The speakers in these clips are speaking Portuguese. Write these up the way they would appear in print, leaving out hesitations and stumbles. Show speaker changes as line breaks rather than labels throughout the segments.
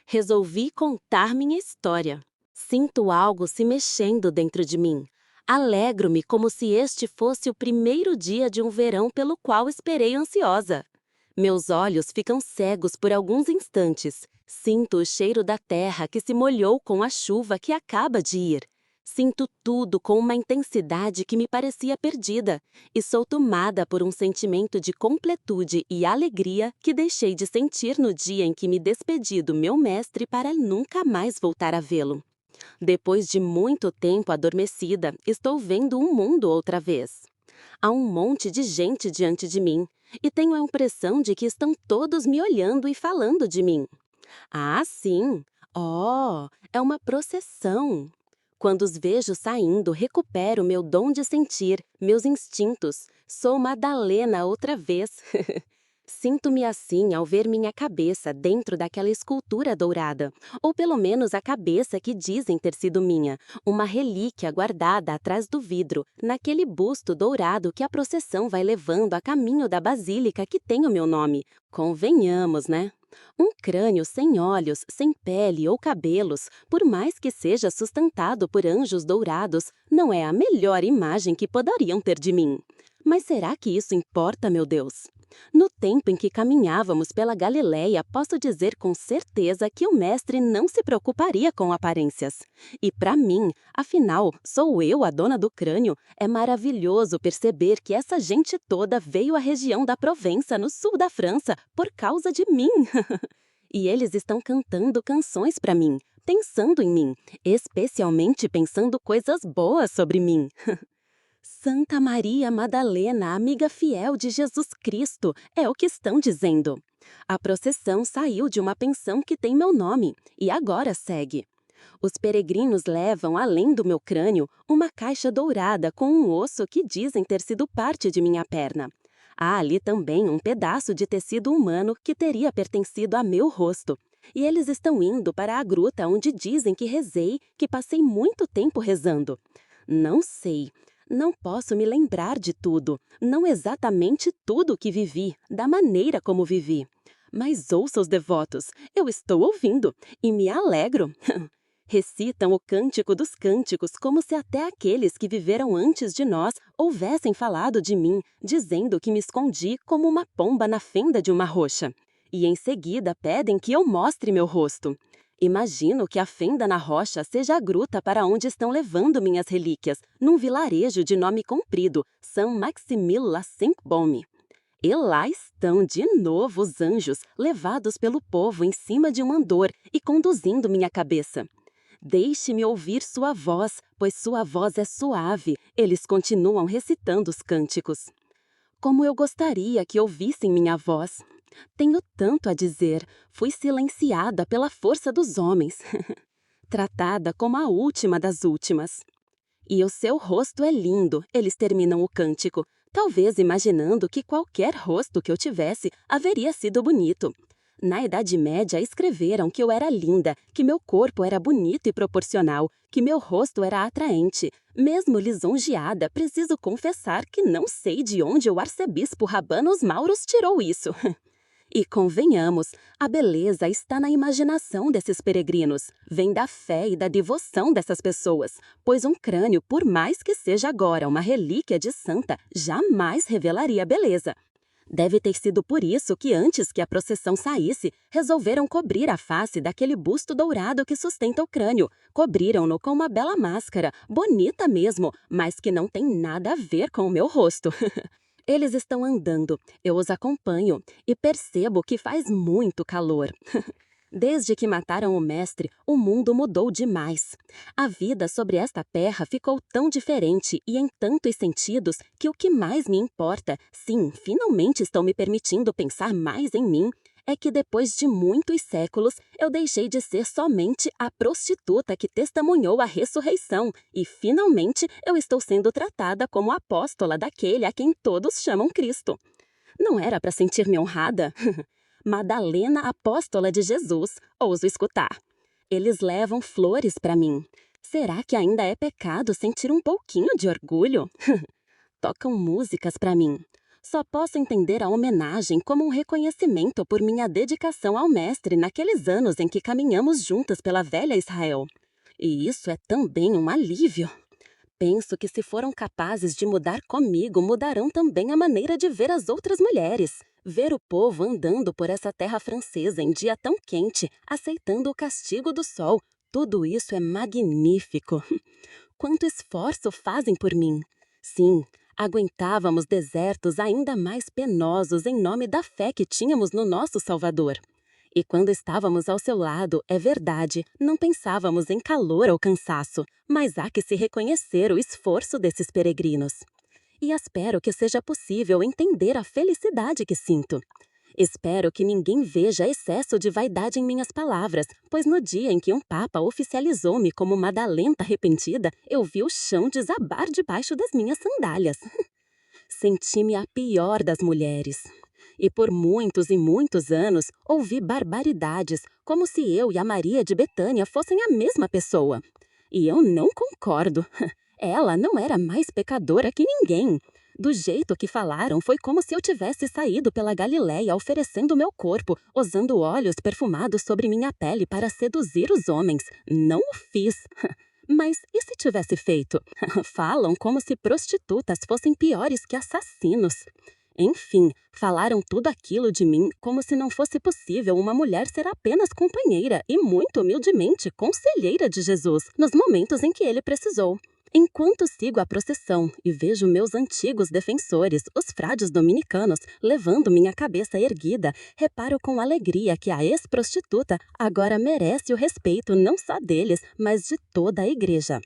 Resolvi contar minha história. Sinto algo se mexendo dentro de mim. Alegro-me como se este fosse o primeiro dia de um verão pelo qual esperei ansiosa. Meus olhos ficam cegos por alguns instantes. Sinto o cheiro da terra que se molhou com a chuva que acaba de ir. Sinto tudo com uma intensidade que me parecia perdida, e sou tomada por um sentimento de completude e alegria que deixei de sentir no dia em que me despedi do meu mestre para nunca mais voltar a vê-lo. Depois de muito tempo adormecida, estou vendo o mundo outra vez. Há um monte de gente diante de mim, e tenho a impressão de que estão todos me olhando e falando de mim. Ah, sim! Oh, é uma procissão! Quando os vejo saindo, recupero meu dom de sentir, meus instintos. Sou Madalena outra vez. Sinto-me assim ao ver minha cabeça dentro daquela escultura dourada, ou pelo menos a cabeça que dizem ter sido minha, uma relíquia guardada atrás do vidro, naquele busto dourado que a procissão vai levando a caminho da basílica que tem o meu nome. Convenhamos, né? Um crânio sem olhos, sem pele ou cabelos, por mais que seja sustentado por anjos dourados, não é a melhor imagem que poderiam ter de mim. Mas será que isso importa, meu Deus? No tempo em que caminhávamos pela Galileia, posso dizer com certeza que o mestre não se preocuparia com aparências. E para mim, afinal, sou eu a dona do crânio, é maravilhoso perceber que essa gente toda veio à região da Provença, no sul da França, por causa de mim. E eles estão cantando canções para mim, pensando em mim, especialmente pensando coisas boas sobre mim. Santa Maria Madalena, amiga fiel de Jesus Cristo, é o que estão dizendo. A procissão saiu de uma pensão que tem meu nome e agora segue. Os peregrinos levam, além do meu crânio, uma caixa dourada com um osso que dizem ter sido parte de minha perna. Há ali também um pedaço de tecido humano que teria pertencido a meu rosto. E eles estão indo para a gruta onde dizem que rezei, que passei muito tempo rezando. Não sei. Não posso me lembrar de tudo, não exatamente tudo o que vivi, da maneira como vivi. Mas ouça os devotos, eu estou ouvindo e me alegro. Recitam o Cântico dos Cânticos como se até aqueles que viveram antes de nós houvessem falado de mim, dizendo que me escondi como uma pomba na fenda de uma rocha. E em seguida pedem que eu mostre meu rosto. Imagino que a fenda na rocha seja a gruta para onde estão levando minhas relíquias, num vilarejo de nome comprido, Saint-Maximile-la-Sainte-Baume. E lá estão de novo os anjos, levados pelo povo em cima de um andor e conduzindo minha cabeça. Deixe-me ouvir sua voz, pois sua voz é suave. Eles continuam recitando os cânticos. Como eu gostaria que ouvissem minha voz. Tenho tanto a dizer, fui silenciada pela força dos homens, tratada como a última das últimas. E o seu rosto é lindo, eles terminam o cântico, talvez imaginando que qualquer rosto que eu tivesse haveria sido bonito. Na Idade Média escreveram que eu era linda, que meu corpo era bonito e proporcional, que meu rosto era atraente. Mesmo lisonjeada, preciso confessar que não sei de onde o arcebispo Rabanos Mauros tirou isso. E convenhamos, a beleza está na imaginação desses peregrinos, vem da fé e da devoção dessas pessoas, pois um crânio, por mais que seja agora uma relíquia de santa, jamais revelaria beleza. Deve ter sido por isso que antes que a procissão saísse, resolveram cobrir a face daquele busto dourado que sustenta o crânio. Cobriram-no com uma bela máscara, bonita mesmo, mas que não tem nada a ver com o meu rosto. Eles estão andando, eu os acompanho e percebo que faz muito calor. Desde que mataram o mestre, o mundo mudou demais. A vida sobre esta terra ficou tão diferente e em tantos sentidos que o que mais me importa, sim, finalmente estou me permitindo pensar mais em mim, é que depois de muitos séculos eu deixei de ser somente a prostituta que testemunhou a ressurreição e finalmente eu estou sendo tratada como apóstola daquele a quem todos chamam Cristo. Não era para sentir-me honrada? Madalena, apóstola de Jesus, ouso escutar. Eles levam flores para mim. Será que ainda é pecado sentir um pouquinho de orgulho? Tocam músicas para mim. Só posso entender a homenagem como um reconhecimento por minha dedicação ao Mestre naqueles anos em que caminhamos juntas pela velha Israel. E isso é também um alívio. Penso que se foram capazes de mudar comigo, mudarão também a maneira de ver as outras mulheres. Ver o povo andando por essa terra francesa em dia tão quente, aceitando o castigo do sol, tudo isso é magnífico. Quanto esforço fazem por mim! Sim, aguentávamos desertos ainda mais penosos em nome da fé que tínhamos no nosso Salvador. E quando estávamos ao seu lado, é verdade, não pensávamos em calor ou cansaço, mas há que se reconhecer o esforço desses peregrinos. E espero que seja possível entender a felicidade que sinto. Espero que ninguém veja excesso de vaidade em minhas palavras, pois no dia em que um papa oficializou-me como Madalenta arrependida, eu vi o chão desabar debaixo das minhas sandálias. Senti-me a pior das mulheres. E por muitos e muitos anos ouvi barbaridades, como se eu e a Maria de Betânia fossem a mesma pessoa. E eu não concordo. Ela não era mais pecadora que ninguém. Do jeito que falaram, foi como se eu tivesse saído pela Galileia oferecendo meu corpo, usando óleos perfumados sobre minha pele para seduzir os homens. Não o fiz. Mas e se tivesse feito? Falam como se prostitutas fossem piores que assassinos. Enfim, falaram tudo aquilo de mim como se não fosse possível uma mulher ser apenas companheira e, muito humildemente, conselheira de Jesus nos momentos em que ele precisou. Enquanto sigo a procissão e vejo meus antigos defensores, os frades dominicanos, levando minha cabeça erguida, reparo com alegria que a ex-prostituta agora merece o respeito não só deles, mas de toda a igreja.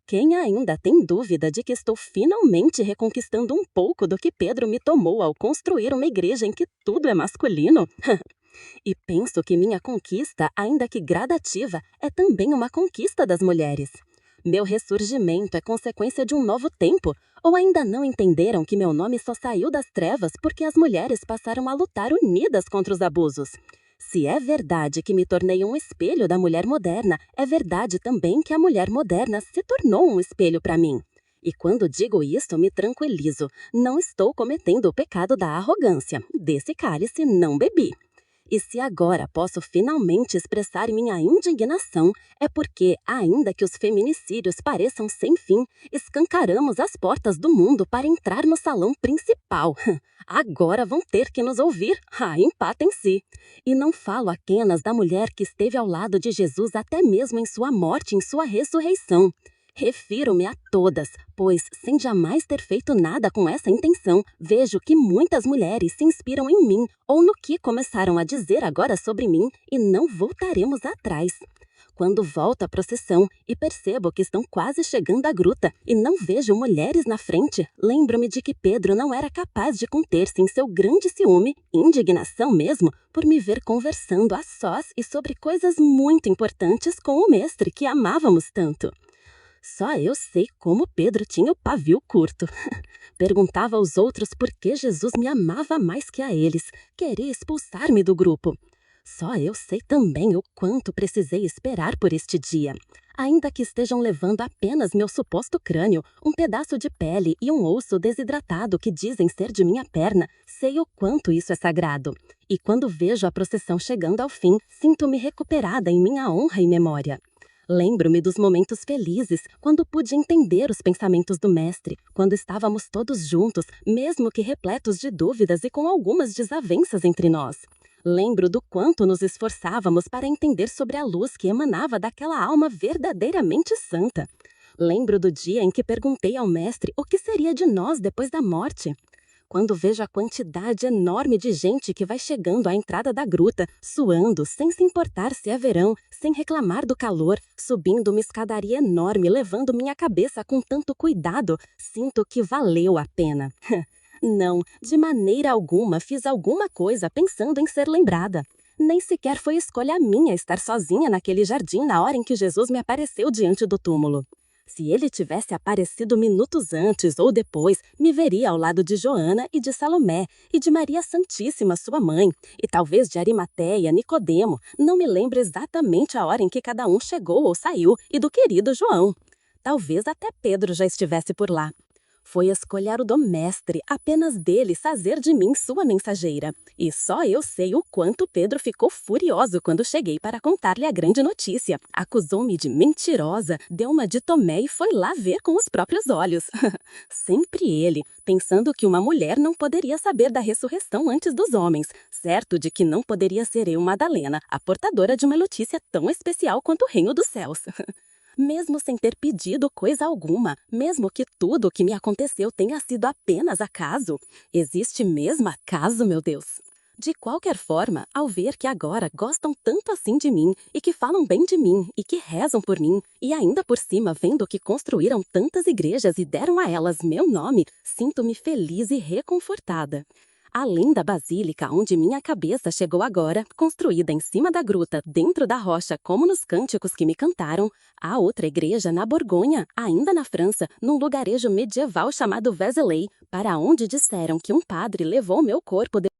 Quem ainda tem dúvida de que estou finalmente reconquistando um pouco do que Pedro me tomou ao construir uma igreja em que tudo é masculino? E penso que minha conquista, ainda que gradativa, é também uma conquista das mulheres. Meu ressurgimento é consequência de um novo tempo, ou ainda não entenderam que meu nome só saiu das trevas porque as mulheres passaram a lutar unidas contra os abusos? Se é verdade que me tornei um espelho da mulher moderna, é verdade também que a mulher moderna se tornou um espelho para mim. E quando digo isso, me tranquilizo. Não estou cometendo o pecado da arrogância. Desse cálice não bebi. E se agora posso finalmente expressar minha indignação, é porque, ainda que os feminicídios pareçam sem fim, escancaramos as portas do mundo para entrar no salão principal. Agora vão ter que nos ouvir. Empatem-se. E não falo apenas da mulher que esteve ao lado de Jesus até mesmo em sua morte e em sua ressurreição. Refiro-me a todas, pois, sem jamais ter feito nada com essa intenção, vejo que muitas mulheres se inspiram em mim ou no que começaram a dizer agora sobre mim e não voltaremos atrás. Quando volto à procissão e percebo que estão quase chegando à gruta e não vejo mulheres na frente, lembro-me de que Pedro não era capaz de conter-se em seu grande ciúme, indignação mesmo, por me ver conversando a sós e sobre coisas muito importantes com o mestre que amávamos tanto. Só eu sei como Pedro tinha o pavio curto. Perguntava aos outros por que Jesus me amava mais que a eles, queria expulsar-me do grupo. Só eu sei também o quanto precisei esperar por este dia. Ainda que estejam levando apenas meu suposto crânio, um pedaço de pele e um osso desidratado que dizem ser de minha perna, sei o quanto isso é sagrado. E quando vejo a procissão chegando ao fim, sinto-me recuperada em minha honra e memória. Lembro-me dos momentos felizes, quando pude entender os pensamentos do Mestre, quando estávamos todos juntos, mesmo que repletos de dúvidas e com algumas desavenças entre nós. Lembro do quanto nos esforçávamos para entender sobre a luz que emanava daquela alma verdadeiramente santa. Lembro do dia em que perguntei ao Mestre o que seria de nós depois da morte. Quando vejo a quantidade enorme de gente que vai chegando à entrada da gruta, suando, sem se importar se é verão, sem reclamar do calor, subindo uma escadaria enorme, levando minha cabeça com tanto cuidado, sinto que valeu a pena. Não, de maneira alguma fiz alguma coisa pensando em ser lembrada. Nem sequer foi escolha minha estar sozinha naquele jardim na hora em que Jesus me apareceu diante do túmulo. Se ele tivesse aparecido minutos antes ou depois, me veria ao lado de Joana e de Salomé, e de Maria Santíssima, sua mãe, e talvez de Arimateia, Nicodemo, não me lembro exatamente a hora em que cada um chegou ou saiu, e do querido João. Talvez até Pedro já estivesse por lá. foi escolher o do mestre, apenas dele fazer de mim sua mensageira. E só eu sei o quanto Pedro ficou furioso quando cheguei para contar-lhe a grande notícia. Acusou-me de mentirosa, deu-me de Tomé e foi lá ver com os próprios olhos. Sempre ele, pensando que uma mulher não poderia saber da ressurreição antes dos homens, certo de que não poderia ser eu, Madalena, a portadora de uma notícia tão especial quanto o reino dos céus. Mesmo sem ter pedido coisa alguma, mesmo que tudo o que me aconteceu tenha sido apenas acaso, existe mesmo acaso, meu Deus? De qualquer forma, ao ver que agora gostam tanto assim de mim, e que falam bem de mim, e que rezam por mim, e ainda por cima vendo que construíram tantas igrejas e deram a elas meu nome, sinto-me feliz e reconfortada. Além da basílica onde minha cabeça chegou agora, construída em cima da gruta, dentro da rocha, como nos cânticos que me cantaram, há outra igreja na Borgonha, ainda na França, num lugarejo medieval chamado Vézelay, para onde disseram que um padre levou meu corpo